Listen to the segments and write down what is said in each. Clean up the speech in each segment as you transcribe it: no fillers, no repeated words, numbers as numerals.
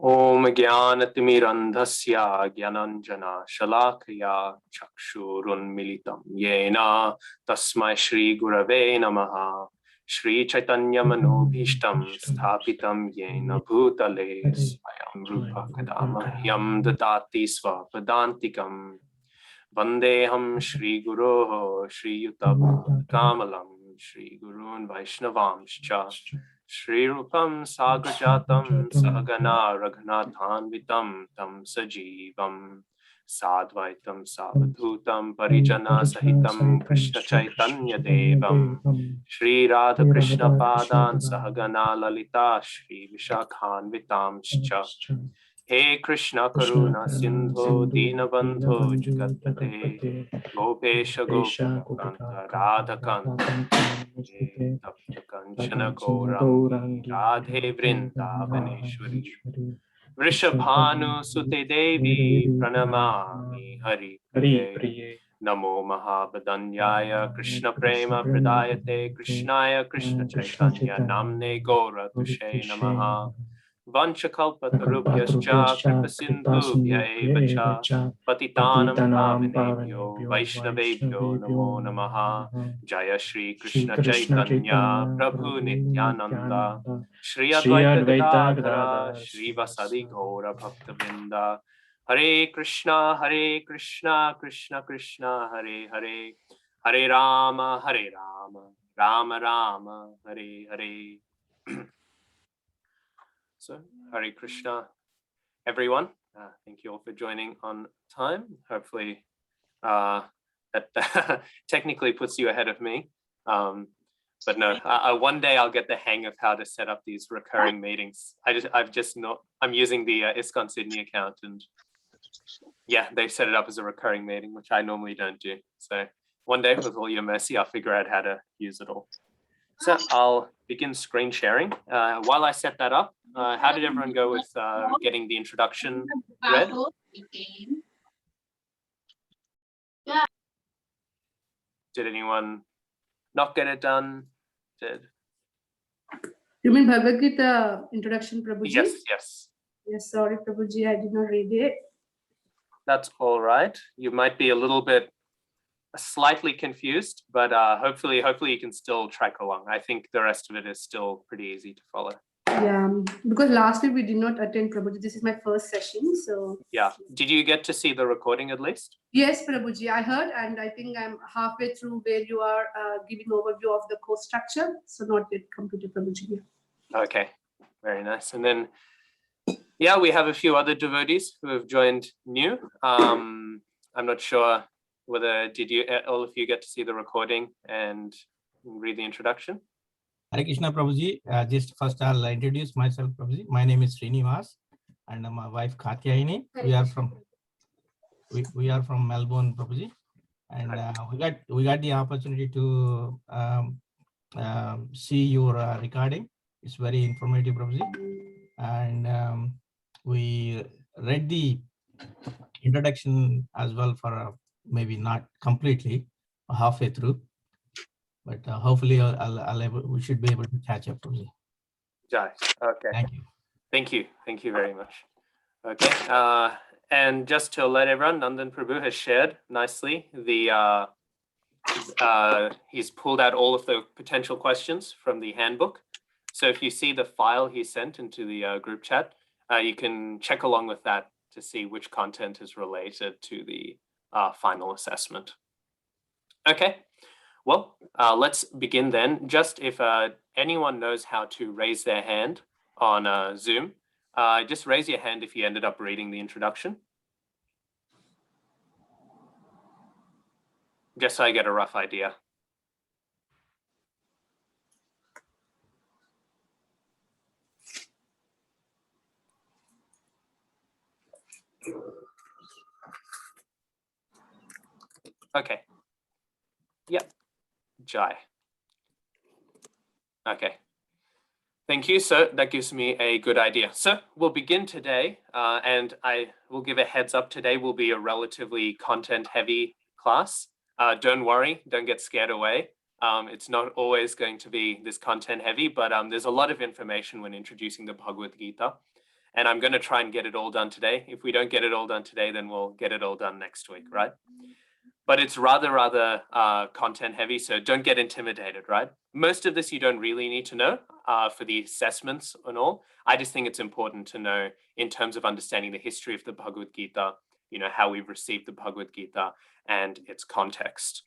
Om Jnanatimirandhasya Jnananjana Shalakaya Chakshurun Militam Yena Tasmai Shri Gurave Namaha Shri Chaitanya Manobhishtam Sthapitam Yena Bhutale Swayam Rupa Kadama Yam Dadati Svapadantikam Vandeham Shri Guroho Shri Yutabha Kamalam Shri Gurun Vaishnavamscha Shri Rupam Sagrajatam Sahagana Raghunathanvitam Tam Sajivam Sadvaitam Savadhutam Parijana Sahitam Krishna Chaitanya Devam Shri Radha Krishna Padan Sahagana Lalita Shri Vishakhanvitamscha He Krishna Karuna Sindho Dinabandho Jagatpate Gopesha Gopakanta Radhakanta Tapta Kanchana Gaurangi Radhe Vrindavaneshwari Vrishabhanu Sute Devi Pranamami Hari Priye Namo Mahabadanyaya Krishna Prema Pradayate Krishnaya Krishna Chaitanya Namne Gaura Tushe Namaha Vanchakalpatarubhyascha Kripasindhubhya eva cha Patitanam Pavanebhyo Vaishnavebhyo Namo Namaha Jaya Shri Krishna Chaitanya Prabhu Nityananda Shri Advaita Gadadhara Shri Vasadi Gaura Bhaktavinda Hare Krishna Krishna Krishna Hare Hare Hare Rama Rama Rama Hare Hare. So, Hare Krishna, everyone. Thank you all for joining on time. Hopefully, that technically puts you ahead of me. But no, one day I'll get the hang of how to set up these recurring meetings. I'm using the ISKCON Sydney account, and yeah, they set it up as a recurring meeting, which I normally don't do. So one day, with all your mercy, I'll figure out how to use it all. So I'll begin screen sharing. While I set that up, how did everyone go with getting the introduction read? Did anyone not get it done? You mean Bhagavad-gītā introduction, Prabhuji? Yes. Yes, sorry, Prabhuji, I did not read it. That's all right. You might be a little bit slightly confused, but hopefully you can still track along. I think the rest of it is still pretty easy to follow. Yeah, because last week we did not attend, Prabhuji. This is my first session, so. Yeah. Did you get to see the recording at least? Yes, Prabhuji, I heard, and I think I'm halfway through where you are giving overview of the course structure, so not yet completed, Prabhuji. Okay, very nice. And then, yeah, we have a few other devotees who have joined new. I'm not sure whether all of you get to see the recording and read the introduction? Hare Krishna, Prabhuji. Just first I'll introduce myself, Prabhuji. My name is Srinivas, and my wife Katyayini. We are from Melbourne, Prabhuji, and we got the opportunity to see your recording. It's very informative, Prabhuji, and we read the introduction as well for maybe not completely, halfway through, but hopefully we should be able to catch up. Jai. Okay. Thank you. Thank you very much. Okay. And just to let everyone, Nandan Prabhu has shared nicely he's pulled out all of the potential questions from the handbook. So if you see the file he sent into the group chat, you can check along with that to see which content is related to the final assessment. Okay, well, let's begin then. Just if anyone knows how to raise their hand on Zoom, just raise your hand if you ended up reading the introduction. Just so I get a rough idea. Okay. Yep. Jai. Okay. Thank you. So that gives me a good idea. So we'll begin today, and I will give a heads up. Today will be a relatively content-heavy class. Don't worry. Don't get scared away. It's not always going to be this content-heavy, but there's a lot of information when introducing the Bhagavad-gītā. And I'm going to try and get it all done today. If we don't get it all done today, then we'll get it all done next week, right? But it's rather content heavy, so don't get intimidated, right? Most of this you don't really need to know for the assessments and all. I just think it's important to know in terms of understanding the history of the Bhagavad-gītā, you know, how we've received the Bhagavad-gītā and its context.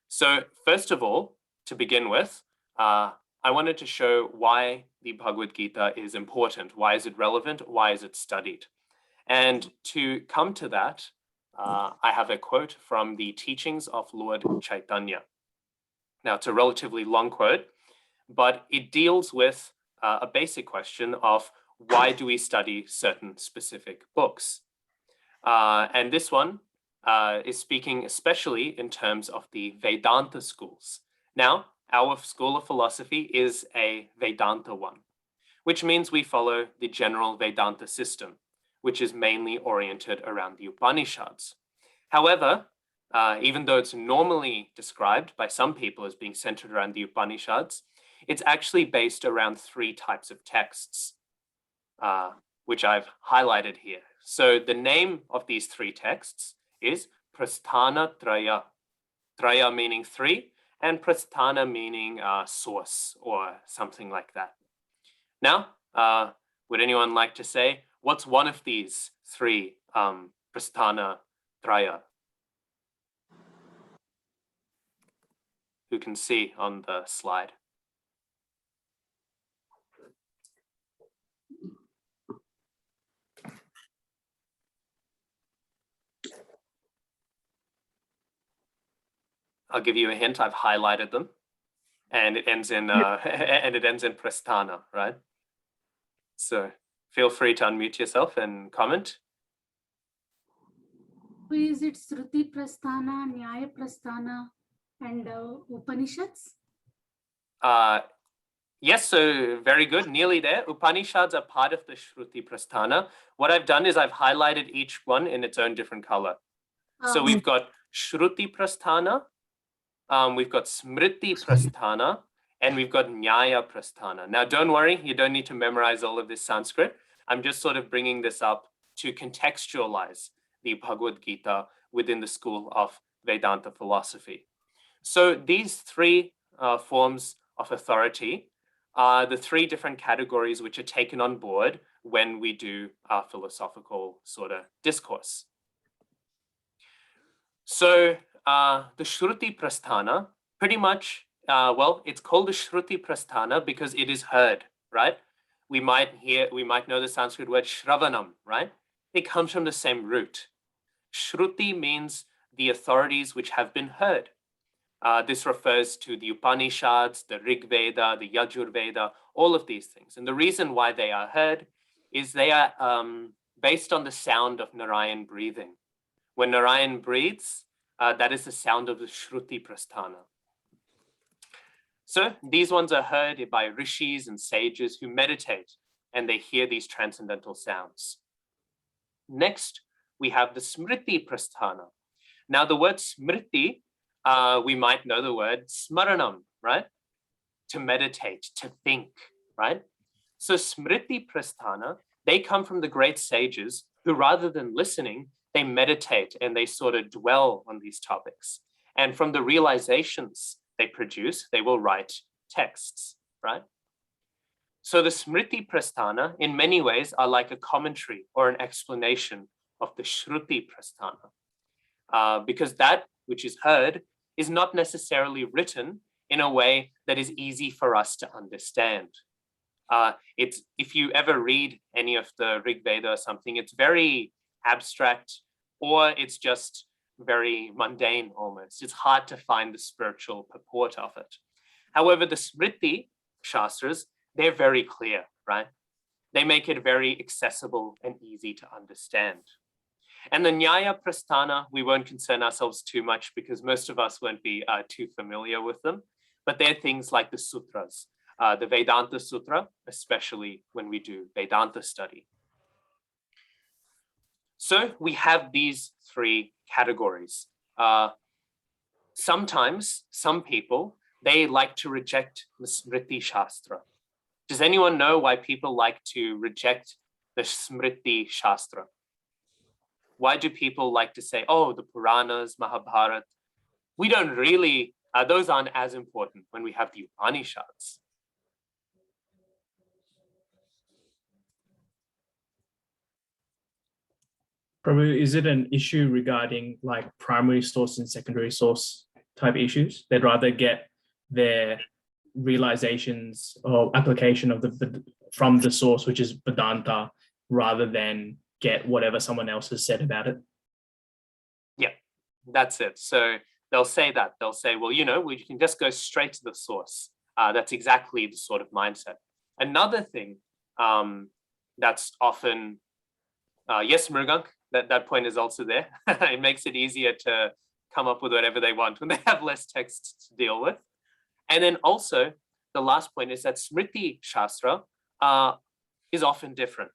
So first of all, to begin with, I wanted to show why the Bhagavad-gītā is important. Why is it relevant? Why is it studied? And to come to that, I have a quote from the teachings of Lord Chaitanya. Now, it's a relatively long quote, but it deals with a basic question of why do we study certain specific books? And this one is speaking especially in terms of the Vedanta schools. Now, our school of philosophy is a Vedanta one, which means we follow the general Vedanta system, which is mainly oriented around the Upanishads. However, even though it's normally described by some people as being centered around the Upanishads, it's actually based around 3 types of texts, which I've highlighted here. So the name of these 3 texts is Prasthana Traya. Traya meaning 3, and Prasthana meaning source or something like that. Now, would anyone like to say, what's one of these 3 Prasthana Traya? Who can see on the slide? I'll give you a hint. I've highlighted them, and it ends in Prasthana, right? So feel free to unmute yourself and comment. Is it Shruti Prasthana, Nyaya Prasthana, and Upanishads? Yes, so very good, nearly there. Upanishads are part of the Shruti Prasthana. What I've done is I've highlighted each one in its own different color. So we've got Shruti Prasthana, we've got Smriti Prasthana, and we've got Nyaya Prasthana. Now, don't worry, you don't need to memorize all of this Sanskrit. I'm just sort of bringing this up to contextualize the Bhagavad-gītā within the school of Vedanta philosophy. So these 3 forms of authority are the 3 different categories which are taken on board when we do our philosophical sort of discourse. So the Shruti Prasthana, pretty much, well, it's called the Shruti Prasthana because it is heard, right? We might know the Sanskrit word Shravanam, right? It comes from the same root. Shruti means the authorities which have been heard. This refers to the Upanishads, the Rig Veda, the Yajur Veda, all of these things. And the reason why they are heard is they are based on the sound of Narayan breathing. When Narayan breathes, that is the sound of the Shruti Prasthana. So these ones are heard by rishis and sages who meditate and they hear these transcendental sounds. Next, we have the Smriti Prasthana. Now the word Smriti, we might know the word Smaranam, right? To meditate, to think, right? So Smriti Prasthana, they come from the great sages who rather than listening, they meditate and they sort of dwell on these topics. And from the realizations they produce, they will write texts, right? So the Smriti Prasthana in many ways are like a commentary or an explanation of the Shruti Prasthana, because that which is heard is not necessarily written in a way that is easy for us to understand. If you ever read any of the Rig Veda or something, it's very abstract or it's just very mundane almost. It's hard to find the spiritual purport of it. However, the Smriti Shastras, they're very clear, right? They make it very accessible and easy to understand. And the Nyaya Prasthana, we won't concern ourselves too much because most of us won't be too familiar with them, but they're things like the sutras, the Vedanta Sutra, especially when we do Vedanta study. So we have these 3 categories. Sometimes some people, they like to reject the Smriti Shastra. Does anyone know why people like to reject the Smriti-śāstrā. Why do people like to say, oh, the Puranas, Mahabharata? We don't really, those aren't as important when we have the Upanishads. Prabhu, is it an issue regarding like primary source and secondary source type issues? They'd rather get their realizations or application of from the source, which is Vedanta, rather than get whatever someone else has said about it? Yeah, that's it. So they'll say that. They'll say, well, we can just go straight to the source. That's exactly the sort of mindset. Another thing that's often, yes, Mrugank, that point is also there. It makes it easier to come up with whatever they want when they have less text to deal with. And then also, the last point is that Smriti-śāstrā is often different.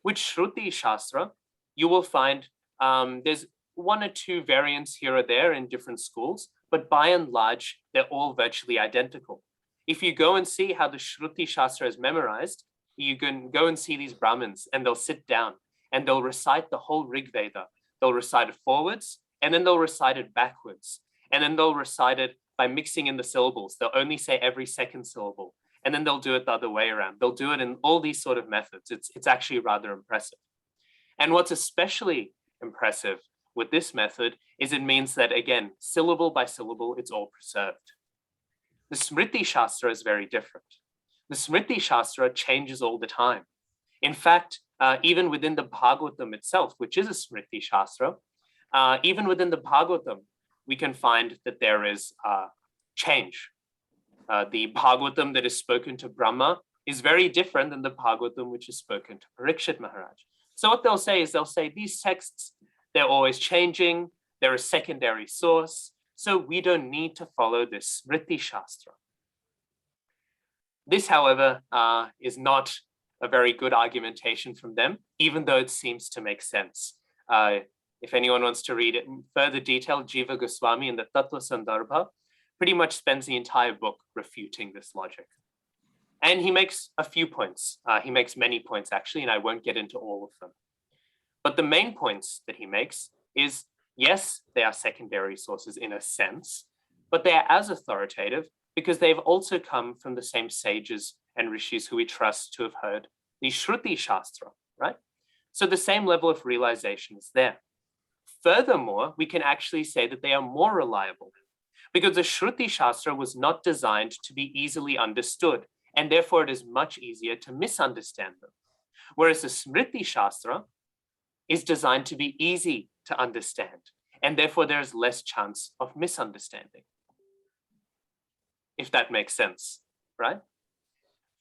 With Shruti-śāstrā, you will find there's one or two variants here or there in different schools, but by and large, they're all virtually identical. If you go and see how the Shruti-śāstrā is memorized, you can go and see these Brahmins and they'll sit down and they'll recite the whole Rig Veda. They'll recite it forwards and then they'll recite it backwards. And then they'll recite it by mixing in the syllables. They'll only say every second syllable. And then they'll do it the other way around. They'll do it in all these sort of methods. It's actually rather impressive. And what's especially impressive with this method is it means that, again, syllable by syllable, it's all preserved. The Smriti-śāstrā is very different. The Smriti-śāstrā changes all the time. In fact, even within the Bhagavatam itself, which is a Smriti-śāstrā, even within the Bhagavatam, we can find that there is change. The Bhagavatam that is spoken to Brahma is very different than the Bhagavatam which is spoken to Parikshit Maharaj. So what they'll say is these texts, they're always changing, they're a secondary source, so we don't need to follow this Smriti-śāstrā. This, however, is not a very good argumentation from them, even though it seems to make sense. If anyone wants to read it in further detail, Jiva Goswami in the Tattva Sandarbha pretty much spends the entire book refuting this logic. And he makes a few points. He makes many points, actually, and I won't get into all of them. But the main points that he makes is, yes, they are secondary sources in a sense, but they are as authoritative because they've also come from the same sages and rishis who we trust to have heard the Shruti-śāstrā, right? So the same level of realization is there. Furthermore, we can actually say that they are more reliable because the Shruti-śāstrā was not designed to be easily understood, and therefore it is much easier to misunderstand them. Whereas the Smriti-śāstrā is designed to be easy to understand, and therefore there's less chance of misunderstanding. If that makes sense, right?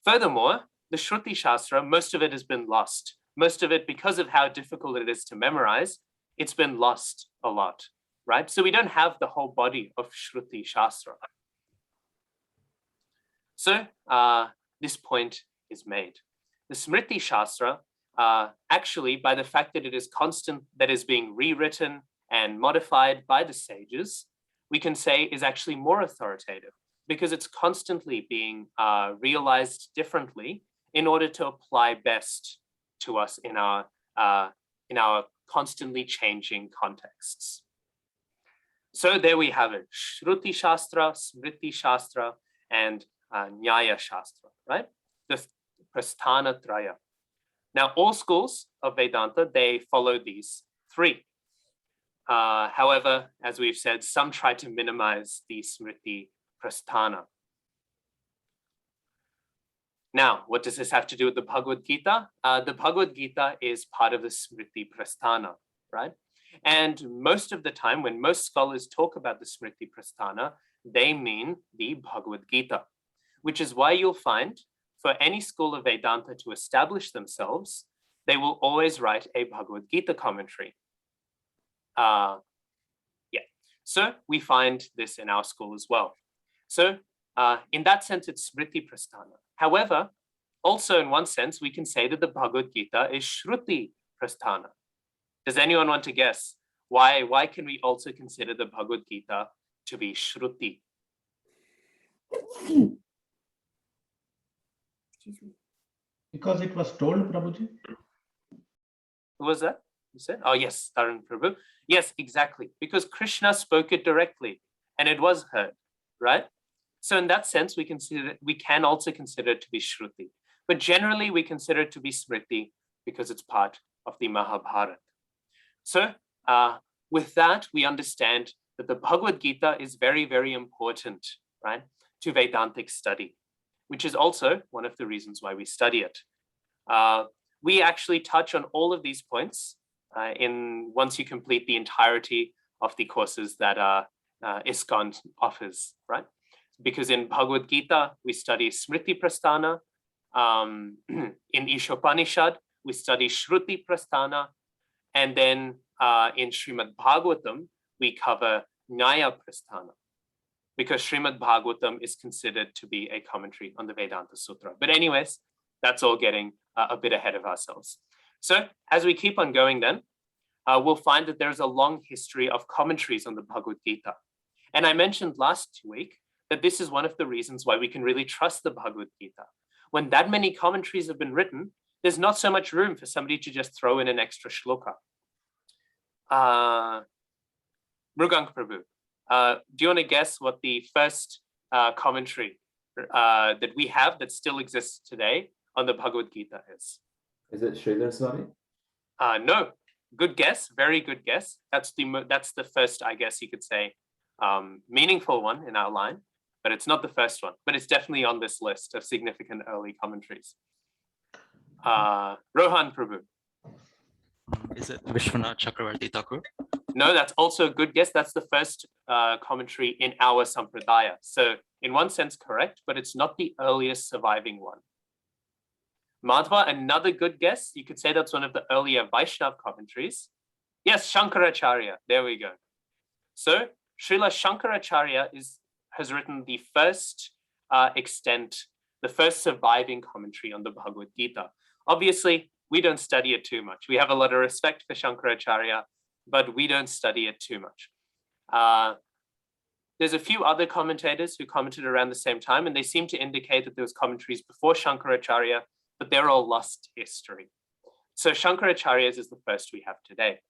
Furthermore, the Shruti-śāstrā, most of it has been lost. Most of it, because of how difficult it is to memorize, it's been lost a lot, right? So we don't have the whole body of Shruti-śāstrā. So this point is made. The Smriti-śāstrā, actually, by the fact that it is constant, that is being rewritten and modified by the sages, we can say is actually more authoritative because it's constantly being realized differently in order to apply best to us in our constantly changing contexts. So there we have it, Shruti-śāstrā, Smriti-śāstrā, and Nyaya-śāstrā, right? The Prasthana-traya. Now, all schools of Vedanta, they follow these three. However, as we've said, some try to minimize the Smriti Prasthana. Now, what does this have to do with the Bhagavad-gītā? The Bhagavad-gītā is part of the Smriti Prasthana, right? And most of the time, when most scholars talk about the Smriti Prasthana, they mean the Bhagavad-gītā, which is why you'll find for any school of Vedanta to establish themselves, they will always write a Bhagavad-gītā commentary. So we find this in our school as well. So in that sense, it's Smriti Prasthana. However, also in one sense, we can say that the Bhagavad-gītā is Shruti Prasthana. Does anyone want to guess why can we also consider the Bhagavad-gītā to be Shruti? Because it was told, Prabhuji. Who was that? You said? Oh, yes, Toshan Prabhu. Yes, exactly. Because Krishna spoke it directly and it was heard, right? So in that sense, we can also consider it to be Shruti. But generally, we consider it to be Smriti because it's part of the Mahabharata. So with that, we understand that the Bhagavad-gītā is very, very important, right, to Vedantic study, which is also one of the reasons why we study it. We actually touch on all of these points once you complete the entirety of the courses that ISKCON offers, right? Because in Bhagavad-gītā, we study Smriti Prasthana. In Ishopanishad, we study Shruti Prasthana. And then in Srimad Bhagavatam, we cover Nyaya Prasthana, because Srimad Bhagavatam is considered to be a commentary on the Vedanta Sutra. But anyways, that's all getting a bit ahead of ourselves. So as we keep on going then, we'll find that there's a long history of commentaries on the Bhagavad-gītā. And I mentioned last week that this is one of the reasons why we can really trust the Bhagavad-gītā. When that many commentaries have been written, there's not so much room for somebody to just throw in an extra shloka. Mrugank Prabhu, do you want to guess what the first commentary that we have that still exists today on the Bhagavad-gītā is? Is it Sridhar Swami? No, good guess, very good guess. That's the first, I guess you could say, meaningful one in our line, but it's not the first one, but it's definitely on this list of significant early commentaries. Rohan Prabhu. Is it Vishwanath Chakravarti Thakur? No, that's also a good guess. That's the first commentary in our Sampradaya. So in one sense, correct, but it's not the earliest surviving one. Madhva, another good guess. You could say that's one of the earlier Vaishnav commentaries. Yes, Shankaracharya. There we go. So Srila Shankaracharya has written the first the first surviving commentary on the Bhagavad-gītā. Obviously, we don't study it too much. We have a lot of respect for Shankaracharya, but we don't study it too much. There's a few other commentators who commented around the same time, and they seem to indicate that there was commentaries before Shankaracharya, but they're all lost history. So Shankaracharya's is the first we have today.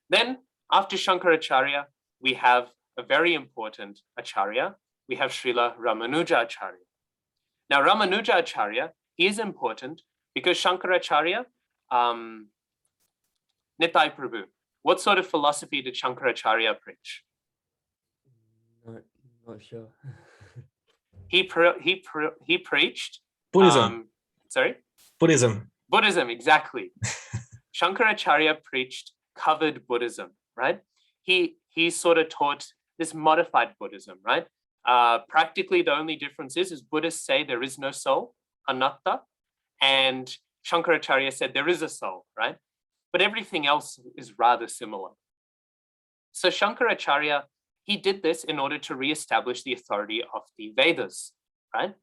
Then after Shankaracharya, we have a very important Acharya. We have Srila Ramanujacharya. Now Ramanujacharya, he is important because Shankaracharya, Nitai Prabhu, what sort of philosophy did Shankaracharya preach? Not sure. He preached Buddhism. Sorry? Buddhism. Buddhism, exactly. Shankaracharya preached covered Buddhism, right? He sort of taught this modified Buddhism, right? Practically, the only difference is Buddhists say there is no soul, anatta, and Shankaracharya said there is a soul, right? But everything else is rather similar. So Shankaracharya, he did this in order to reestablish the authority of the Vedas, right?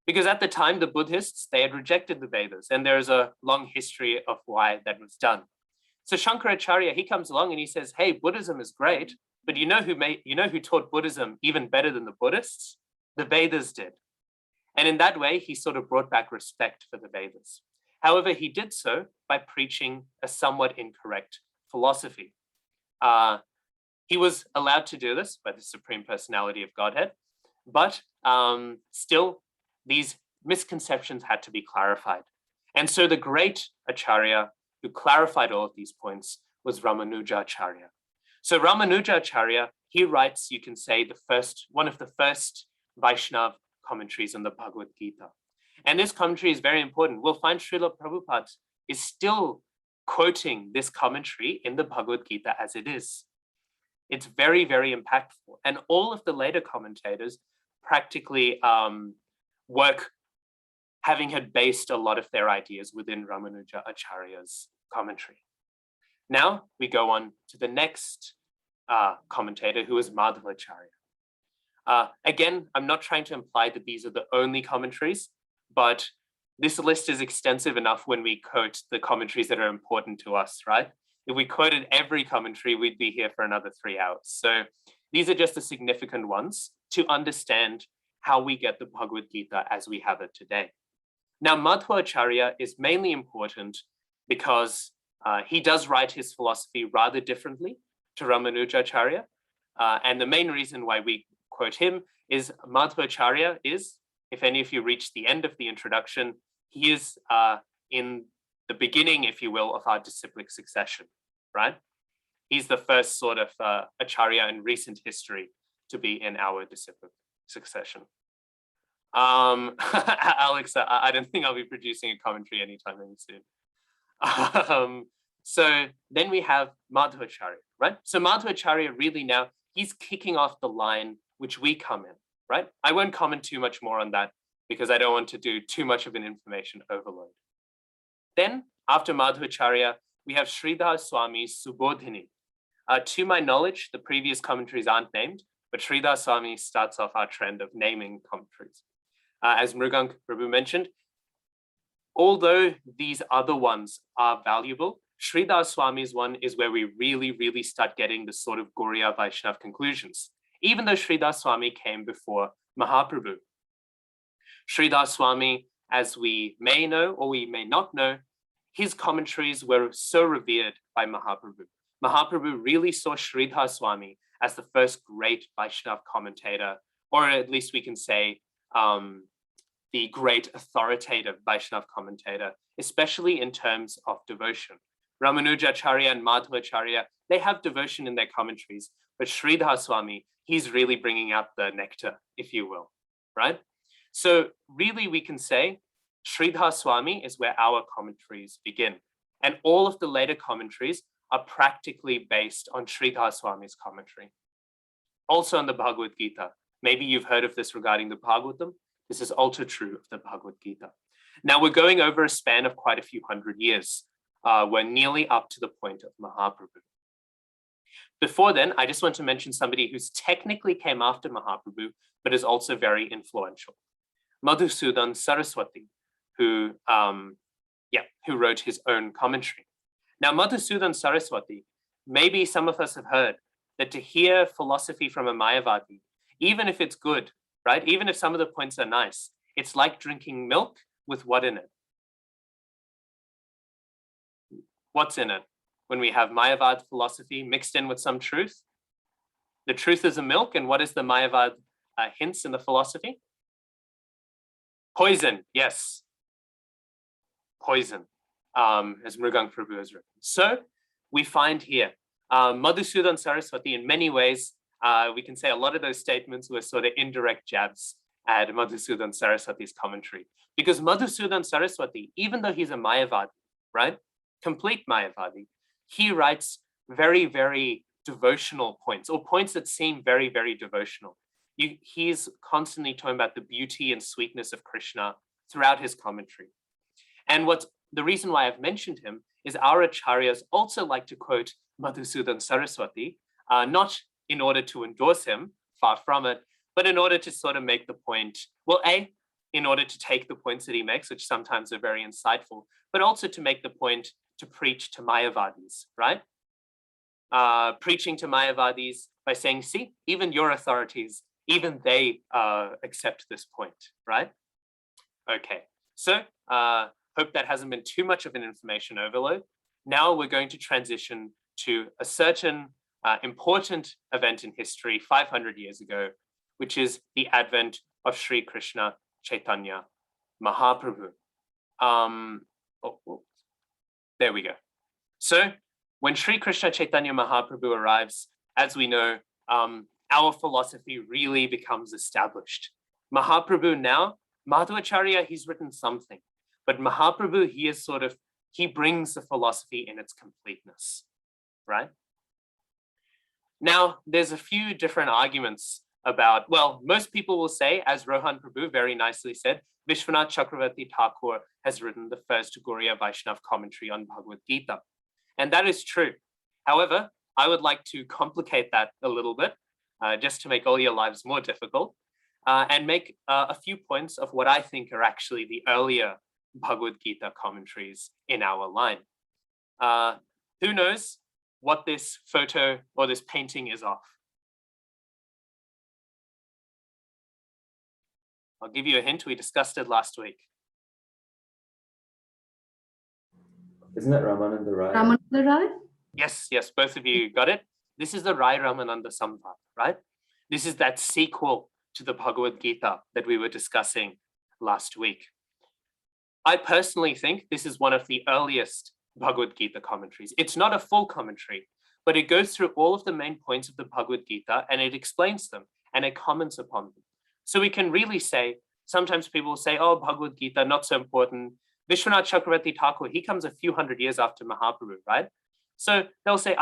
Because at the time, the Buddhists, they had rejected the Vedas, and there's a long history of why that was done. So Shankaracharya, he comes along and he says, hey, Buddhism is great, but you know who taught Buddhism even better than the Buddhists? The Vedas did. And in that way, he sort of brought back respect for the Vedas. However, he did so by preaching a somewhat incorrect philosophy. He was allowed to do this by the Supreme Personality of Godhead, but still, these misconceptions had to be clarified. And so the great Acharya who clarified all of these points was Ramanujacharya. So Ramanujacharya, he writes, you can say, one of the first Vaishnav commentaries on the Bhagavad-gītā. And this commentary is very important. We'll find Srila Prabhupada is still quoting this commentary in the Bhagavad-gītā as it is. It's very, very impactful. And all of the later commentators practically work having had based a lot of their ideas within Ramanujacharya's commentary. Now we go on to the next commentator, who is Madhvacharya. Again, I'm not trying to imply that these are the only commentaries, but this list is extensive enough when we quote the commentaries that are important to us, right? If we quoted every commentary, we'd be here for another 3 hours. So these are just the significant ones to understand how we get the Bhagavad-gītā as we have it today. Now, Madhvacharya is mainly important because He does write his philosophy rather differently to Ramanujacharya. And the main reason why we quote him is Madhvacharya is, if any of you reach the end of the introduction, he is in the beginning, if you will, of our disciplic succession, right? He's the first sort of acharya in recent history to be in our disciplic succession. Alex, I don't think I'll be producing a commentary anytime soon. So then we have Madhvacharya, right? So Madhvacharya really now, he's kicking off the line which we come in, right? I won't comment too much more on that because I don't want to do too much of an information overload. Then after Madhvacharya, we have Sridhar Swami's Subodhini. To my knowledge, the previous commentaries aren't named, but Sridhar Swami starts off our trend of naming commentaries. As Mrugank Prabhu mentioned, although these other ones are valuable, Sridhar Swami's one is where we really start getting the sort of Gauriya Vaishnav conclusions, even though Sridhar Swami came before Mahaprabhu. Sridhar Swami, as we may know or we may not know, his commentaries were so revered by Mahaprabhu. Mahaprabhu really saw Sridhar Swami as the first great Vaishnav commentator, or at least we can say the great authoritative Vaishnav commentator, especially in terms of devotion. Ramanujacharya and Madhvacharya, they have devotion in their commentaries, but Sridhar Swami, he's really bringing out the nectar, if you will, right? So really we can say Sridhar Swami is where our commentaries begin. And all of the later commentaries are practically based on Sridhar Swami's commentary. Also on the Bhagavad-gītā. Maybe you've heard of this regarding the Bhagavatam. This is also true of the Bhagavad-gītā. Now we're going over a span of quite a few hundred years. We're nearly up to the point of Mahaprabhu. Before then, I just want to mention somebody who's technically came after Mahaprabhu, but is also very influential. Madhusudan Saraswati, who wrote his own commentary. Now, Madhusudan Saraswati, maybe some of us have heard that to hear philosophy from a Mayavadi, even if it's good, right? Even if some of the points are nice, it's like drinking milk with what in it? What's in it? When we have Mayavad philosophy mixed in with some truth, the truth is a milk, and what is the Mayavad hints in the philosophy? Poison, yes. Poison, as Mrugank Prabhu has written. So we find here, Madhusudan Saraswati, in many ways, we can say a lot of those statements were sort of indirect jabs at Madhusudan Saraswati's commentary. Because Madhusudan Saraswati, even though he's a Mayavadi, right? Complete Mayavadi, he writes very devotional points, or points that seem very devotional. He's constantly talking about the beauty and sweetness of Krishna throughout his commentary. And the reason why I've mentioned him is our acharyas also like to quote Madhusudan Saraswati, not in order to endorse him, far from it, but in order to sort of make the point, well, in order to take the points that he makes, which sometimes are very insightful, but also to make the point to preach to Mayavadis, right? Preaching to Mayavadis by saying, see, even your authorities, even they accept this point, right? Okay, so hope that hasn't been too much of an information overload. Now we're going to transition to a certain important event in history 500 years ago, which is the advent of Sri Krishna Chaitanya Mahaprabhu. There we go. So when Sri Krishna Chaitanya Mahaprabhu arrives, as we know, our philosophy really becomes established. Mahaprabhu now, Madhvacharya, he's written something, but Mahaprabhu, he brings the philosophy in its completeness, right? Now, there's a few different arguments about, well, most people will say, as Rohan Prabhu very nicely said, Vishwanath Chakravarti Thakur has written the first Gauriya Vaishnav commentary on Bhagavad-gītā. And that is true. However, I would like to complicate that a little bit, just to make all your lives more difficult, and make a few points of what I think are actually the earlier Bhagavad-gītā commentaries in our line. Who knows what this photo or this painting is of? I'll give you a hint, we discussed it last week. Isn't it Ramananda Rai? Ramananda Rai? Yes, yes, both of you got it. This is the Rai Ramananda Samvad, right? This is that sequel to the Bhagavad-gītā that we were discussing last week. I personally think this is one of the earliest Bhagavad-gītā commentaries. It's not a full commentary, but it goes through all of the main points of the Bhagavad-gītā and it explains them and it comments upon them. So we can really say, sometimes people say, oh, Bhagavad-gītā, not so important. Vishwanath Chakravarti Thakur, he comes a few hundred years after Mahaprabhu, right? So they'll say,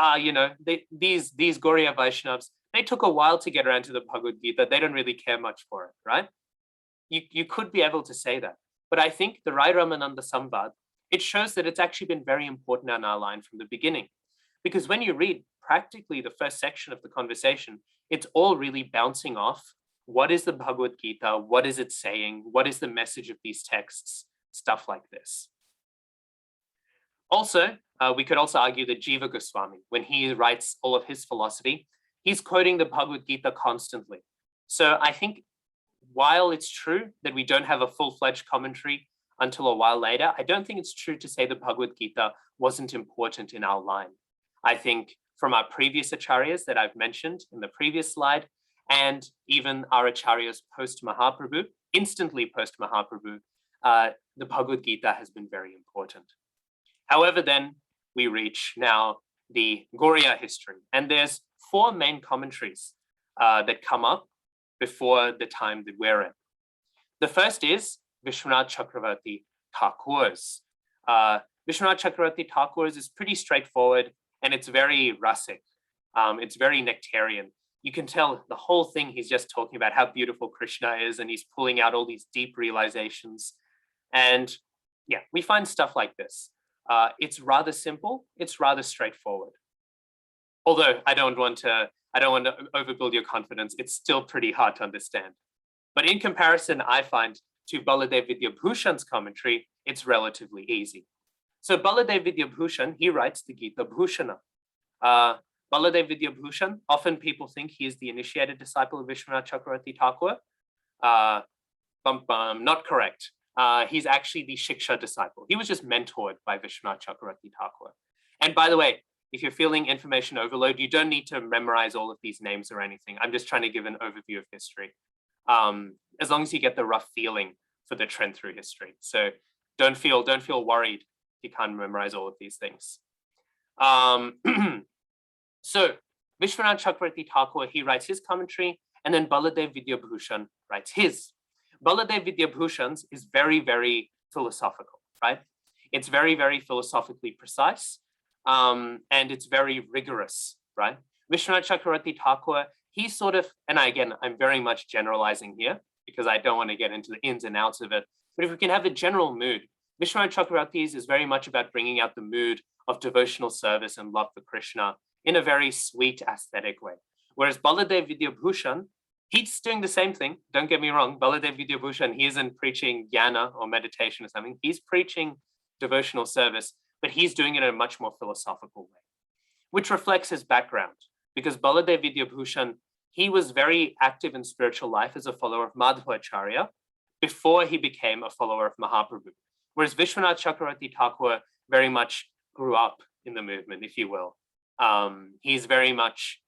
these Gauriya Vaishnavas, they took a while to get around to the Bhagavad-gītā. They don't really care much for it, right? You could be able to say that. But I think the Rai Ramananda Samvad, it shows that it's actually been very important in our line from the beginning. Because when you read practically the first section of the conversation, it's all really bouncing off. What is the Bhagavad-gītā? What is it saying? What is the message of these texts? Stuff like this. Also, we could also argue that Jiva Goswami, when he writes all of his philosophy, he's quoting the Bhagavad-gītā constantly. So I think while it's true that we don't have a full-fledged commentary until a while later, I don't think it's true to say the Bhagavad-gītā wasn't important in our line. I think from our previous acharyas that I've mentioned in the previous slide, and even our acharyas post-Mahaprabhu, instantly post-Mahaprabhu, the Bhagavad-gītā has been very important. However, then we reach now the Gauriya history, and there's 4 main commentaries that come up before the time that we're in. The first is Vishwanath Chakravarti Thakur's. Vishwanath Chakravarti Thakur's is pretty straightforward and it's very rasic. It's very nectarian. You can tell the whole thing he's just talking about how beautiful Krishna is and he's pulling out all these deep realizations. And yeah, we find stuff like this. It's rather simple. It's rather straightforward. Although I don't want to overbuild your confidence. It's still pretty hard to understand. But in comparison, I find to Baladev Vidyabhushan's commentary, it's relatively easy. So Baladev Vidyabhushan, he writes the Gita Bhushana. Baladev Vidyabhushan, often people think he is the initiated disciple of Vishwanath Chakravarti Thakur. Not correct. He's actually the Shiksha disciple. He was just mentored by Vishwanath Chakravarti Thakur. And by the way, if you're feeling information overload, you don't need to memorize all of these names or anything. I'm just trying to give an overview of history. As long as you get the rough feeling for the trend through history. So don't feel worried if you can't memorize all of these things. So Vishwanath Chakravarti Thakur, he writes his commentary, and then Baladev Vidyabhushan writes his. Baladev Vidyabhushan's is very, very philosophical, right? It's very, very philosophically precise, and it's very rigorous, right? Vishwanath Chakravarti Thakur, he sort of, and again, I'm very much generalizing here because I don't want to get into the ins and outs of it, but if we can have a general mood, Vishwanath Chakravarti's is very much about bringing out the mood of devotional service and love for Krishna in a very sweet aesthetic way. Whereas Baladev Vidyabhushan, he's doing the same thing. Don't get me wrong. Baladev Vidyabhushan, he isn't preaching jnana or meditation or something. He's preaching devotional service, but he's doing it in a much more philosophical way, which reflects his background. Because Baladev Vidyabhushan, he was very active in spiritual life as a follower of Madhva Acharya before he became a follower of Mahaprabhu. Whereas Vishwanath Chakravarti Thakur very much grew up in the movement, if you will. He's very much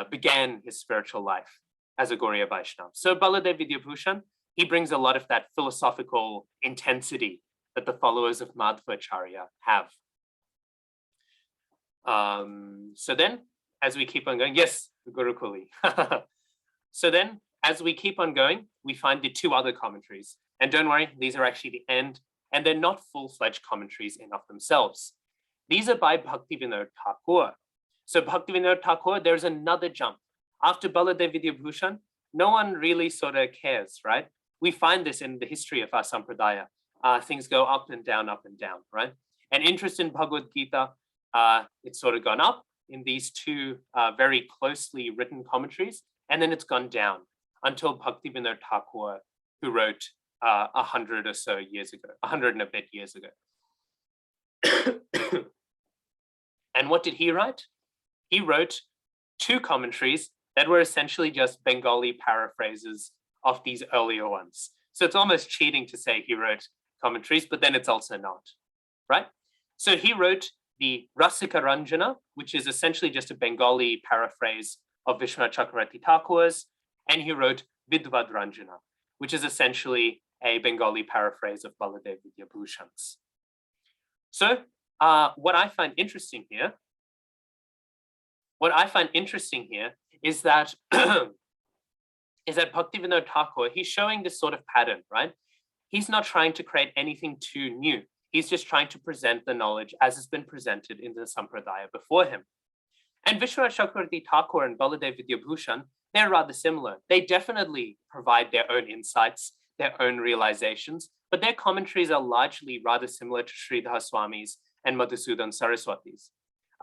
began his spiritual life as a Gauriya Vaishnava. So Baladev Vidyabhushan, he brings a lot of that philosophical intensity that the followers of Madhva Acharya have. So then, as we keep on going, yes, the gurukuli. So then, as we keep on going, we find the 2 other commentaries. And don't worry, these are actually the end, and they're not full-fledged commentaries in of themselves. These are by Bhaktivinoda Thakur. So Bhaktivinoda Thakur, there's another jump. After Baladev Vidyabhushan, no one really sort of cares, right? We find this in the history of our sampradaya. Things go up and down, right? And interest in Bhagavad-gītā, it's sort of gone up in these 2 very closely written commentaries, and then it's gone down until Bhaktivinoda Thakur, who wrote 100 or so years ago, 100 and a bit years ago. And what did he write? He wrote 2 commentaries that were essentially just Bengali paraphrases of these earlier ones. So it's almost cheating to say he wrote commentaries, but then it's also not, right? So he wrote the Rasika Ranjana, which is essentially just a Bengali paraphrase of Vishwanath Chakravarti Thakur's, and he wrote Vidvad Ranjana, which is essentially a Bengali paraphrase of Baladev Vidyabhushan's. So what I find interesting here is that Bhaktivinoda Thakur, he's showing this sort of pattern, right? He's not trying to create anything too new. He's just trying to present the knowledge as it's been presented in the Sampradaya before him. And Vishwanath Chakravarti Thakur and Baladev Vidyabhushan, they're rather similar. They definitely provide their own insights, their own realizations, but their commentaries are largely rather similar to Sridhar Swami's and Madhusudan Saraswati's.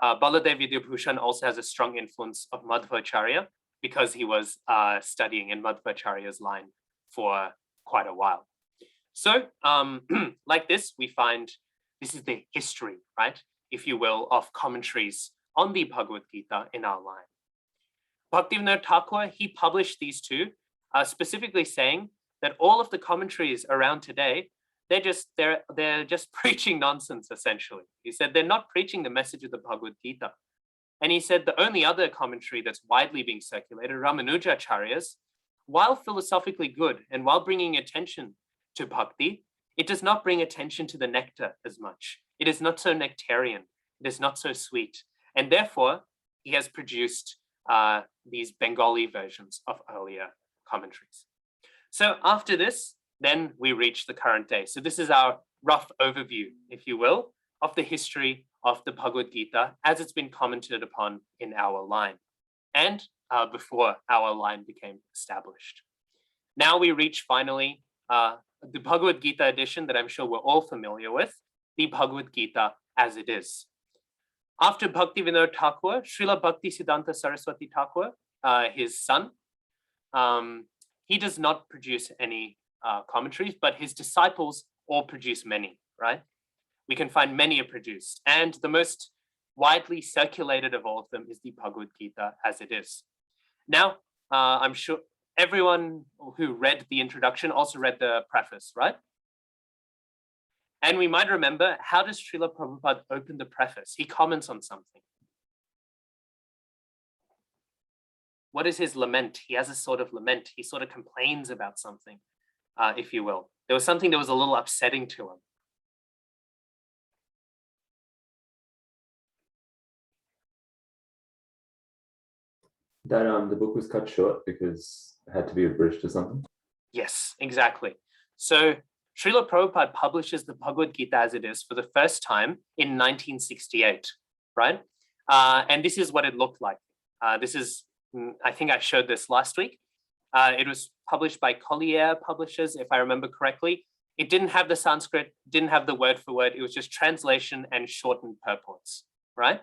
Baladev Vidyabhushan also has a strong influence of Madhvacharya because he was studying in Madhvacharya's line for quite a while. So like this, we find this is the history, right, if you will, of commentaries on the Bhagavad-gītā in our line. Bhaktivinoda Thakur, he published these two, specifically saying that all of the commentaries around today, they're just preaching nonsense, essentially. He said they're not preaching the message of the Bhagavad-gītā. And he said the only other commentary that's widely being circulated, Ramanujacharya's, while philosophically good and while bringing attention to bhakti, it does not bring attention to the nectar as much. It is not so nectarian. It is not so sweet. And therefore, he has produced these Bengali versions of earlier commentaries. So after this, then we reach the current day. So this is our rough overview, if you will, of the history of the Bhagavad-gītā as it's been commented upon in our line and before our line became established. Now we reach finally the Bhagavad-gītā edition that I'm sure we're all familiar with, the Bhagavad-gītā As It Is. After Bhaktivinoda Thakur, Srila Bhaktisiddhanta Saraswati Thakur, his son, he does not produce any commentaries, but his disciples all produce many, right? We can find many are produced. And the most widely circulated of all of them is the Bhagavad-gītā As It Is. Now, I'm sure everyone who read the introduction also read the preface, right? And we might remember, how does Srila Prabhupada open the preface? He comments on something. What is his lament? He has a sort of lament. He sort of complains about something, if you will. There was something that was a little upsetting to him. That the book was cut short because it had to be abridged or something? Yes, exactly. So Srila Prabhupada publishes the Bhagavad-gītā As It Is for the first time in 1968, right? And this is what it looked like. This is, I think I showed this last week. It was published by Collier Publishers, if I remember correctly. It didn't have the Sanskrit, didn't have the word for word. It was just translation and shortened purports, right?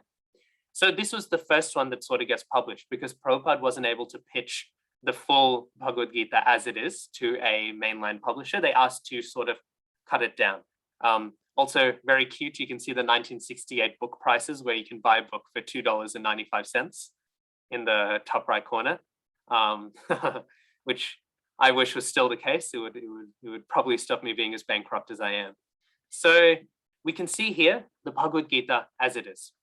So this was the first one that sort of gets published because Prabhupada wasn't able to pitch the full Bhagavad-gītā As It Is to a mainline publisher. They asked to sort of cut it down. Also very cute, you can see the 1968 book prices where you can buy a book for $2.95 in the top right corner, which I wish was still the case. It would probably stop me being as bankrupt as I am. So we can see here the Bhagavad-gītā As It Is.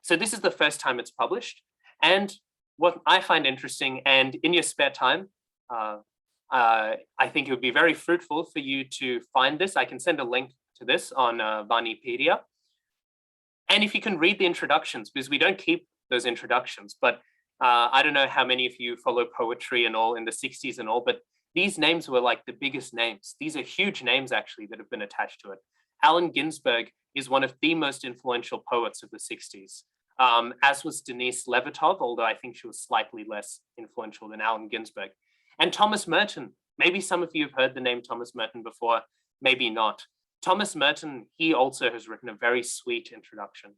So this is the first time it's published. And what I find interesting, and in your spare time, I think it would be very fruitful for you to find this. I can send a link to this on Vanipedia. And if you can read the introductions, because we don't keep those introductions, but I don't know how many of you follow poetry and all in the 60s and all, but these names were like the biggest names. These are huge names actually that have been attached to it. Allen Ginsberg is one of the most influential poets of the 60s, as was Denise Levertov, although I think she was slightly less influential than Allen Ginsberg. And Thomas Merton, maybe some of you have heard the name Thomas Merton before, maybe not. Thomas Merton, he also has written a very sweet introduction.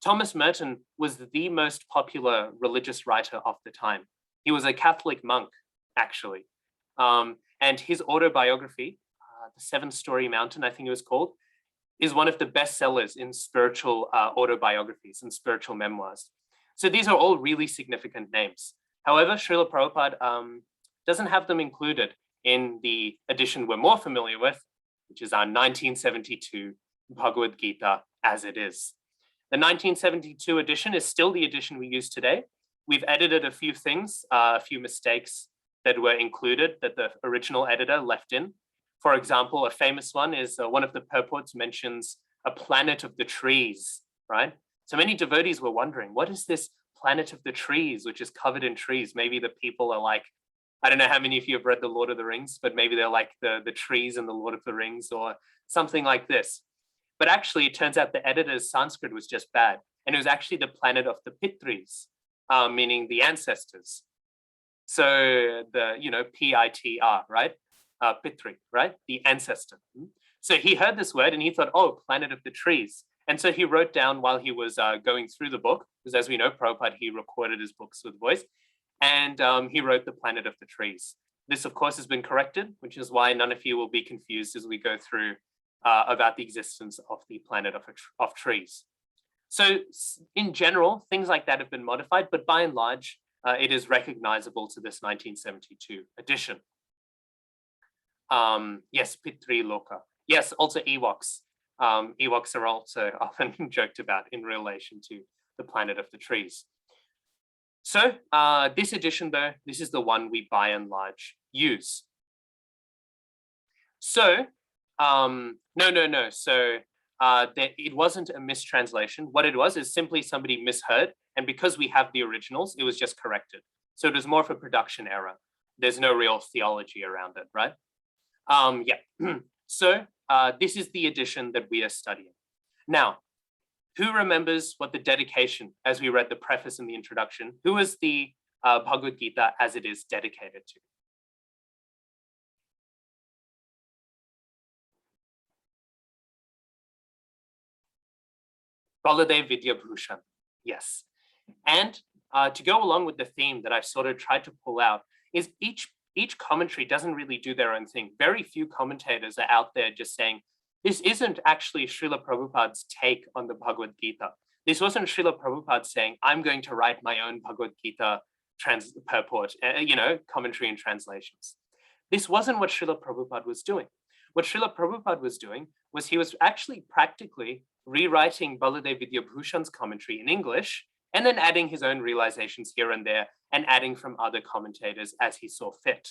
Thomas Merton was the most popular religious writer of the time. He was a Catholic monk, actually. And his autobiography, The Seven-Story Mountain, I think it was called, is one of the best sellers in spiritual autobiographies and spiritual memoirs. So these are all really significant names. However, Srila Prabhupada doesn't have them included in the edition we're more familiar with, which is our 1972 Bhagavad-gītā As It Is. The 1972 edition is still the edition we use today. We've edited a few things, a few mistakes that were included that the original editor left in. For example, a famous one is one of the purports mentions a planet of the trees, right? So many devotees were wondering, what is this planet of the trees, which is covered in trees? Maybe the people are like, I don't know how many of you have read The Lord of the Rings, but maybe they're like the trees in The Lord of the Rings or something like this. But actually, it turns out the editor's Sanskrit was just bad. And it was actually the planet of the pitris, meaning the ancestors. So the, P-I-T-R, right? Pitri, right? The ancestor. So he heard this word and he thought, oh, planet of the trees. And so he wrote down while he was going through the book, because as we know, Prabhupada, he recorded his books with voice, and he wrote the planet of the trees. This, of course, has been corrected, which is why none of you will be confused as we go through about the existence of the planet of trees. So in general, things like that have been modified, but by and large, it is recognizable to this 1972 edition. Yes, pi-tree-loka. Yes, also ewoks. Ewoks are also often joked about in relation to the planet of the trees. So this edition, though, this is the one we by and large use. So, no. So it wasn't a mistranslation. What it was is simply somebody misheard. And because we have the originals, it was just corrected. So it was more of a production error. There's no real theology around it, right? Yeah. So this is the edition that we are studying. Now, who remembers what the dedication, as we read the preface and the introduction, who is the Bhagavad-gītā As It Is dedicated to? Baladev Vidyabhushan, yes. And to go along with the theme that I've sort of tried to pull out is each commentary doesn't really do their own thing. Very few commentators are out there just saying, this isn't actually Srila Prabhupada's take on the Bhagavad-gītā. This wasn't Srila Prabhupada saying, I'm going to write my own Bhagavad-gītā purport, commentary and translations. This wasn't what Srila Prabhupada was doing. What Srila Prabhupada was doing was he was actually practically rewriting Baladev Vidyabhushan's commentary in English and then adding his own realizations here and there and adding from other commentators as he saw fit.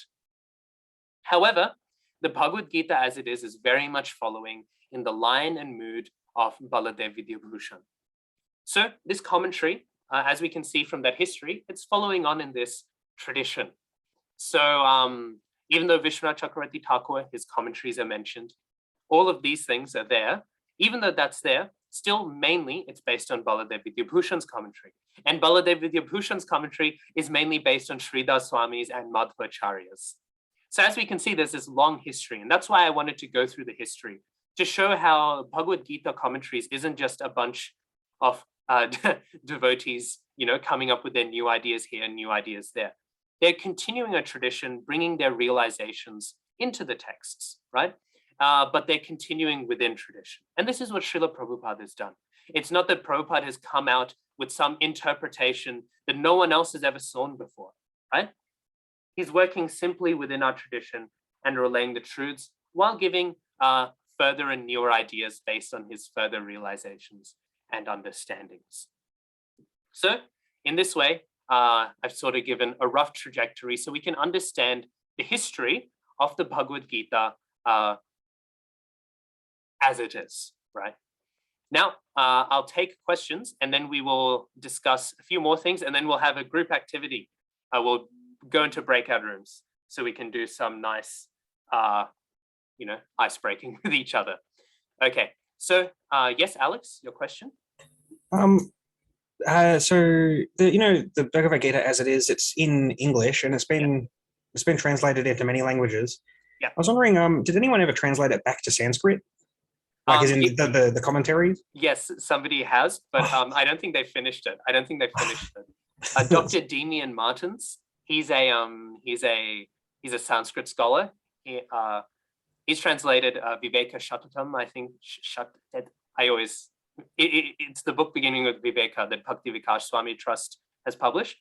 However, the Bhagavad-gītā As It Is very much following in the line and mood of Baladev Vidyabhushan. So this commentary, as we can see from that history, it's following on in this tradition. So even though Vishwanath Chakravarti Thakur, his commentaries are mentioned, all of these things are there. Even though that's there, still mainly it's based on Baladev Vidyabhushan's commentary. And Baladev Vidyabhushan's commentary is mainly based on Sridhar Swami's and Madhva Acharya's. So as we can see, there's this long history, and that's why I wanted to go through the history to show how Bhagavad-gītā commentaries isn't just a bunch of devotees, coming up with their new ideas here and new ideas there. They're continuing a tradition, bringing their realizations into the texts, right? But they're continuing within tradition. And this is what Srila Prabhupada has done. It's not that Prabhupada has come out with some interpretation that no one else has ever seen before, right? He's working simply within our tradition and relaying the truths while giving further and newer ideas based on his further realizations and understandings. So in this way, I've sort of given a rough trajectory so we can understand the history of the Bhagavad-gītā as it is, right? Now, I'll take questions and then we will discuss a few more things and then we'll have a group activity. We'll go into breakout rooms so we can do some nice, ice-breaking with each other. Okay, so yes, Alex, your question? So the Bhagavad-gītā As It Is, it's in English and it's been translated into many languages. Yeah. I was wondering, did anyone ever translate it back to Sanskrit? Like as in the commentaries? Yes, somebody has, but I don't think they finished it. Dr. Demian Martins, he's a Sanskrit scholar. He's translated Viveka Shatatam, I think. It's the book beginning with Viveka that Bhakti-śāstrī Swami Trust has published.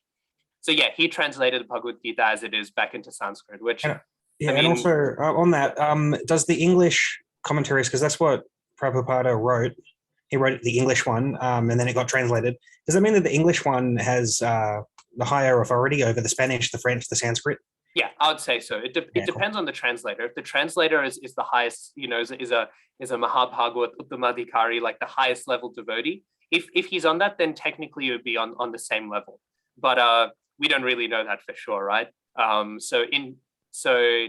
So yeah, he translated the Bhagavad-gītā As It Is back into Sanskrit, which and also on that, does the English commentaries, because that's what Prabhupada wrote, he wrote the English one, and then it got translated. Does that mean that the English one has the higher authority over the Spanish, the French, the Sanskrit? Yeah, I would say so. It depends on the translator. If the translator is the highest, is a Mahabhagavad Uttamadhikari, like the highest level devotee, if he's on that, then technically it would be on the same level. But we don't really know that for sure, right? So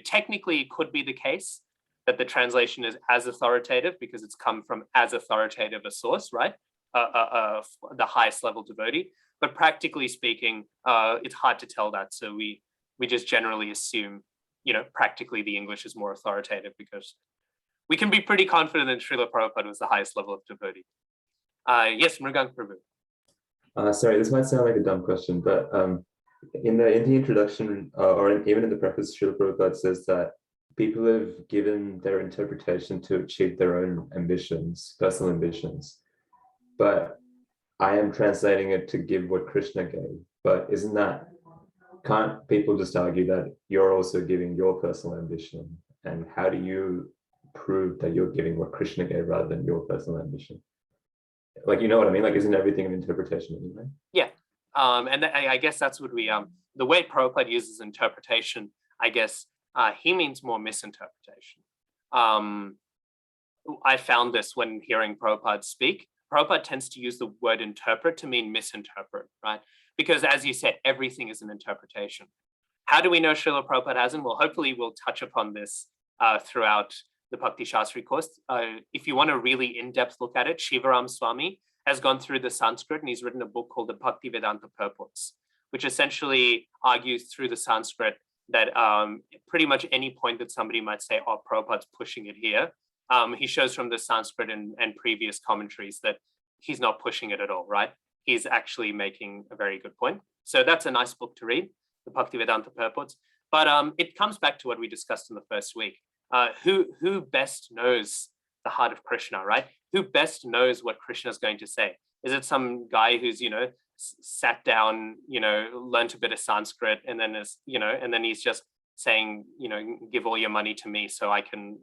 technically it could be the case that the translation is as authoritative because it's come from as authoritative a source, right? The highest level devotee. But practically speaking, it's hard to tell that. So we just generally assume, practically the English is more authoritative because we can be pretty confident that Srila Prabhupada was the highest level of devotee. Yes, Mrugank Prabhu. Sorry, this might sound like a dumb question, but in the introduction or even in the preface, Srila Prabhupada says that people have given their interpretation to achieve their own ambitions, personal ambitions. But I am translating it to give what Krishna gave. But can't people just argue that you're also giving your personal ambition? And how do you prove that you're giving what Krishna gave rather than your personal ambition? Like, you know what I mean? Like, isn't everything an interpretation anyway? Yeah. And I guess that's what the way Prabhupada uses interpretation, I guess he means more misinterpretation. I found this when hearing Prabhupada speak. Prabhupada tends to use the word interpret to mean misinterpret, right? Because as you said, everything is an interpretation. How do we know Srila Prabhupada hasn't? Well, hopefully we'll touch upon this throughout the Bhakti-śāstrī course. If you want a really in-depth look at it, Sridhar Swami has gone through the Sanskrit and he's written a book called the Bhakti-vedanta Purports, which essentially argues through the Sanskrit that pretty much any point that somebody might say, oh, Prabhupada's pushing it here, he shows from the Sanskrit and previous commentaries that he's not pushing it at all, right? He's actually making a very good point. So that's a nice book to read, the Bhakti-vedanta Purports. But it comes back to what we discussed in the first week. Who best knows the heart of Krishna, right? Who best knows what Krishna is going to say? Is it some guy who's, sat down, learned a bit of Sanskrit and then and then he's just saying, give all your money to me so I can,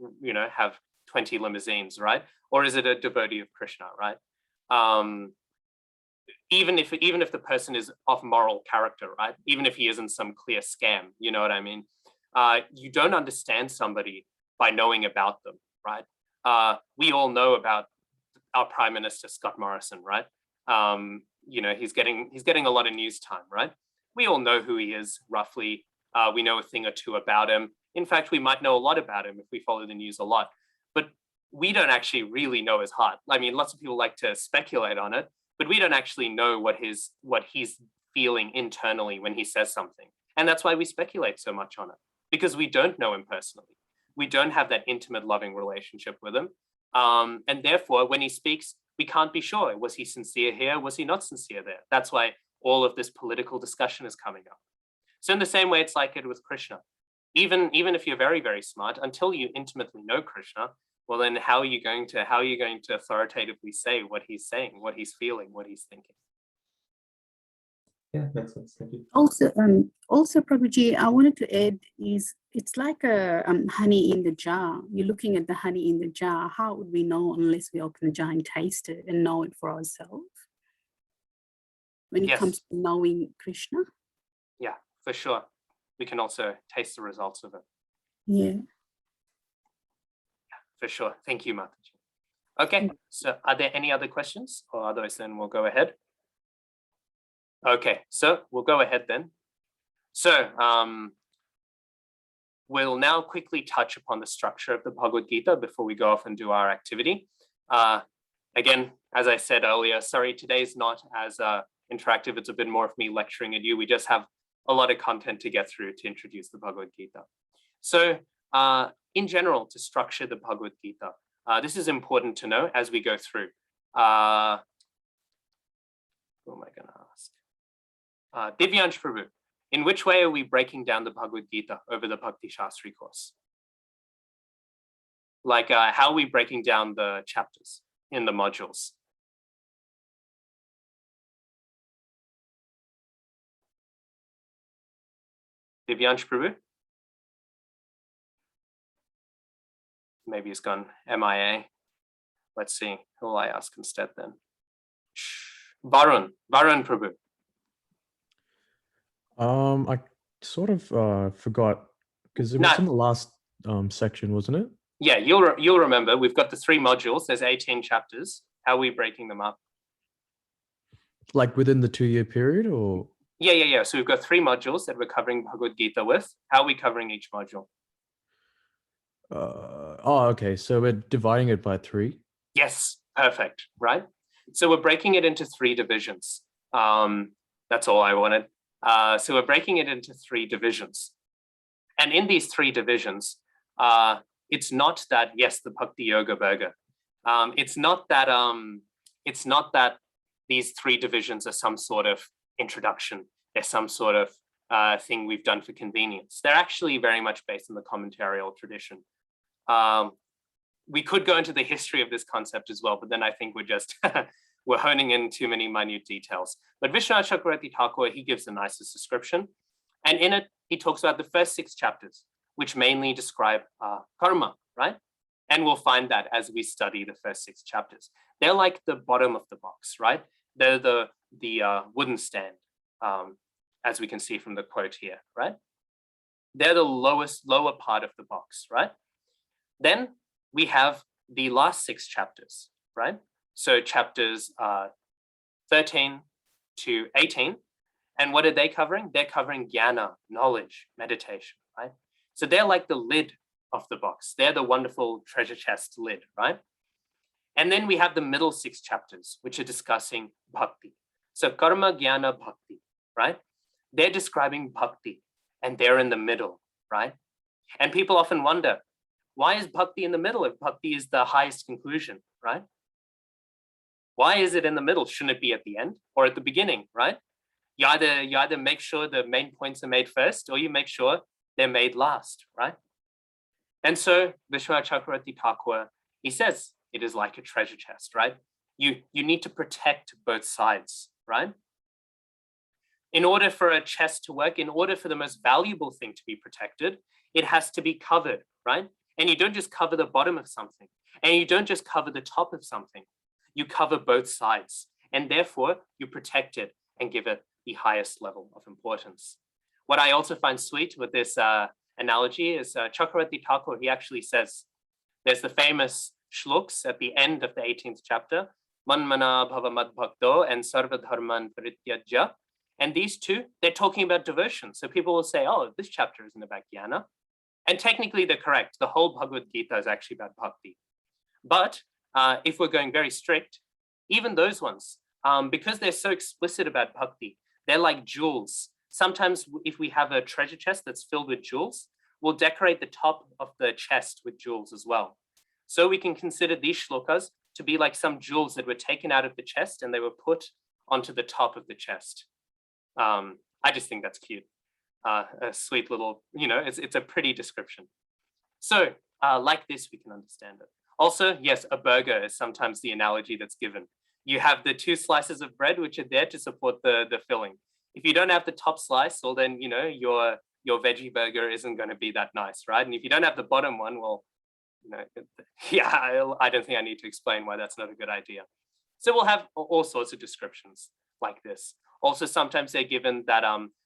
have 20 limousines, right? Or is it a devotee of Krishna, right? Even if the person is of moral character, right? Even if he isn't some clear scam, you know what I mean? You don't understand somebody by knowing about them, right? We all know about our Prime Minister, Scott Morrison, right? He's getting a lot of news time, right? We all know who he is, roughly. We know a thing or two about him. In fact, we might know a lot about him if we follow the news a lot, but we don't actually really know his heart. I mean, lots of people like to speculate on it, but we don't actually know what he's feeling internally when he says something. And that's why we speculate so much on it, because we don't know him personally. We don't have that intimate, loving relationship with him. And therefore, when he speaks, we can't be sure. Was he sincere here? Was he not sincere there? That's why all of this political discussion is coming up. So in the same way, it's like it with Krishna. Even if you're very, very smart, until you intimately know Krishna, well, then how are you going to authoritatively say what he's saying, what he's feeling, what he's thinking? Yeah, makes sense. Thank you. Also, Prabhuji, I wanted to add it's like a honey in the jar. You're looking at the honey in the jar. How would we know unless we open the jar and taste it and know it for ourselves? When it comes to knowing Krishna? Yeah, for sure. We can also taste the results of it. Yeah. For sure. Thank you, Mataji. Okay, so are there any other questions? Or otherwise, then we'll go ahead. Okay, so we'll go ahead then. So we'll now quickly touch upon the structure of the Bhagavad-gītā before we go off and do our activity. Again, as I said earlier, sorry, today's not as interactive. It's a bit more of me lecturing at you. We just have a lot of content to get through to introduce the Bhagavad-gītā. So in general, to structure the Bhagavad-gītā, this is important to know as we go through. Who am I going to ask? Divyansh Prabhu, in which way are we breaking down the Bhagavad-gītā over the Bhakti-śāstrī course? Like how are we breaking down the chapters in the modules? Divyansh Prabhu? Maybe he's gone MIA. let's see, who will I ask instead then? Varun Prabhu. I sort of forgot because it was in the last section, wasn't it? Yeah, you'll remember. We've got the 3 modules. There's 18 chapters. How are we breaking them up? Like within the 2-year period, or? Yeah. So we've got 3 modules that we're covering Bhagavad-gītā with. How are we covering each module? Okay. So we're dividing it by 3. Yes, perfect. Right. So we're breaking it into 3 divisions. That's all I wanted. So we're breaking it into 3 divisions. And in these 3 divisions, it's not that, yes, the Bhakti Yoga burger. It's not that these 3 divisions are some sort of introduction. They're some sort of thing we've done for convenience. They're actually very much based on the commentarial tradition. We could go into the history of this concept as well, but then I think we're just we're honing in too many minute details. But Vishwanath Chakravarti Thakur, he gives the nicest description. And in it, he talks about the first 6 chapters, which mainly describe karma, right? And we'll find that as we study the first 6 chapters. They're like the bottom of the box, right? They're the wooden stand, as we can see from the quote here, right? They're the lower part of the box, right? Then we have the last 6 chapters, right? So chapters 13 to 18. And what are they covering? They're covering jnana, knowledge, meditation, right? So they're like the lid of the box. They're the wonderful treasure chest lid, right? And then we have the middle 6 chapters, which are discussing bhakti. So karma, jnana, bhakti, right? They're describing bhakti, and they're in the middle, right? And people often wonder, why is bhakti in the middle if bhakti is the highest conclusion, right? Why is it in the middle? Shouldn't it be at the end or at the beginning, right? You either make sure the main points are made first, or you make sure they're made last, right? And so Vishwanath Chakravarti Thakur, he says it is like a treasure chest, right? You need to protect both sides, right? In order for a chest to work, in order for the most valuable thing to be protected, it has to be covered, right? And you don't just cover the bottom of something, and you don't just cover the top of something. You cover both sides, and therefore you protect it and give it the highest level of importance. What I also find sweet with this analogy is Chakravarti Thakur, he actually says, there's the famous shloks at the end of the 18th chapter, Manmana Bhava Madbhakto and Sarva Dharman Parityajya. And these 2, they're talking about devotion. So people will say, oh, this chapter isn't about jnana. And technically they're correct. The whole Bhagavad-gītā is actually about bhakti. But if we're going very strict, even those ones, because they're so explicit about bhakti, they're like jewels. Sometimes if we have a treasure chest that's filled with jewels, we'll decorate the top of the chest with jewels as well. So we can consider these shlokas to be like some jewels that were taken out of the chest and they were put onto the top of the chest. I just think that's cute. A sweet little, it's a pretty description. So like this, we can understand it. Also, yes, a burger is sometimes the analogy that's given. You have the 2 slices of bread, which are there to support the filling. If you don't have the top slice, well then, your veggie burger isn't going to be that nice, right? And if you don't have the bottom one, well, I don't think I need to explain why that's not a good idea. So we'll have all sorts of descriptions like this. Also, sometimes they're given that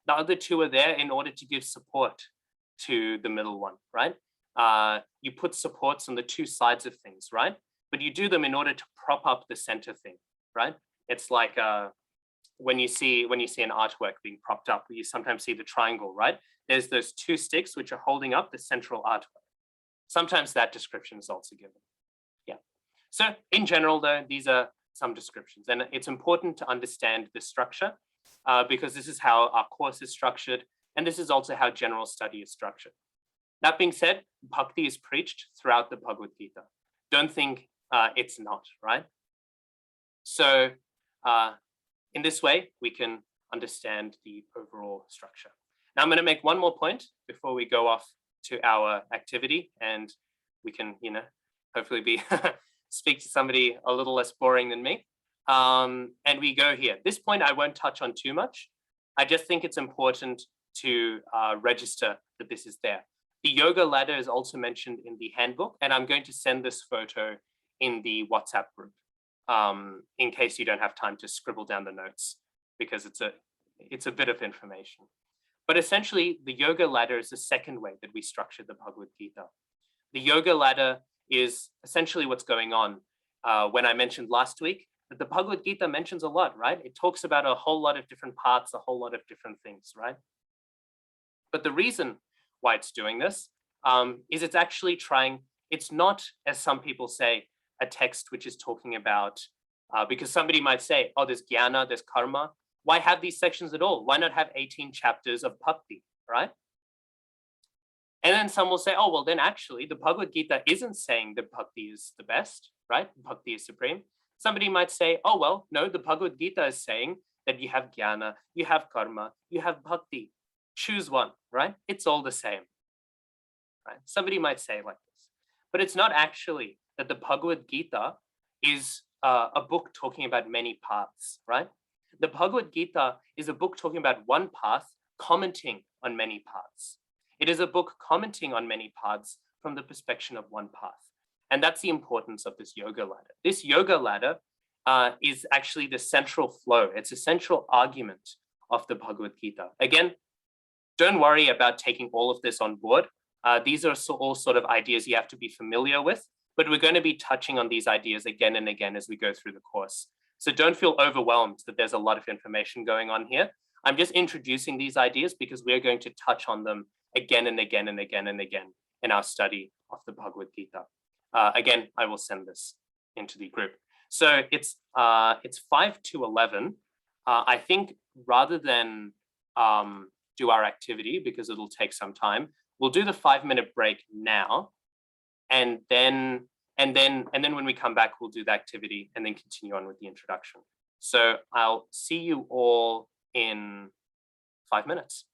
the other 2 are there in order to give support to the middle one, right? You put supports on the 2 sides of things, right? But you do them in order to prop up the center thing, right? It's like when you see an artwork being propped up, you sometimes see the triangle, right? There's those 2 sticks which are holding up the central artwork. Sometimes that description is also given. Yeah. So in general, though, these are some descriptions, and it's important to understand the structure because this is how our course is structured, and this is also how general study is structured. That being said, bhakti is preached throughout the Bhagavad-gītā. Don't think it's not, right? So in this way, we can understand the overall structure. Now I'm going to make one more point before we go off to our activity, and we can, hopefully speak to somebody a little less boring than me. And we go here. This point I won't touch on too much. I just think it's important to register that this is there. The yoga ladder is also mentioned in the handbook, and I'm going to send this photo in the WhatsApp group, in case you don't have time to scribble down the notes, because it's a bit of information. But essentially, the yoga ladder is the second way that we structure the Bhagavad-gītā. The yoga ladder is essentially what's going on. When I mentioned last week that the Bhagavad-gītā mentions a lot, right? It talks about a whole lot of different parts, a whole lot of different things, right? But the reason why it's doing this is it's actually trying, it's not, as some people say, a text which is talking about, because somebody might say, oh, there's jnana, there's karma. Why have these sections at all? Why not have 18 chapters of bhakti, right? And then some will say, oh, well, then actually the Bhagavad-gītā isn't saying that bhakti is the best, right? Bhakti is supreme. Somebody might say, oh, well, no, the Bhagavad-gītā is saying that you have jnana, you have karma, you have bhakti. Choose one, right? It's all the same, right? Somebody might say like this, but it's not actually that the Bhagavad-gītā is a book talking about many paths, right? The Bhagavad-gītā is a book talking about one path, commenting on many paths. It is a book commenting on many paths from the perspective of one path. And that's the importance of this yoga ladder. This yoga ladder is actually the central flow. It's a central argument of the Bhagavad-gītā. Again, don't worry about taking all of this on board. These are all sort of ideas you have to be familiar with, but we're going to be touching on these ideas again and again as we go through the course. So don't feel overwhelmed that there's a lot of information going on here. I'm just introducing these ideas because we're going to touch on them again and again and again and again in our study of the Bhagavad-gītā. Again, I will send this into the group. So it's 5 to 11. I think rather than do our activity, because it'll take some time, we'll do the 5-minute break now, and then when we come back, we'll do the activity and then continue on with the introduction. So I'll see you all in 5 minutes.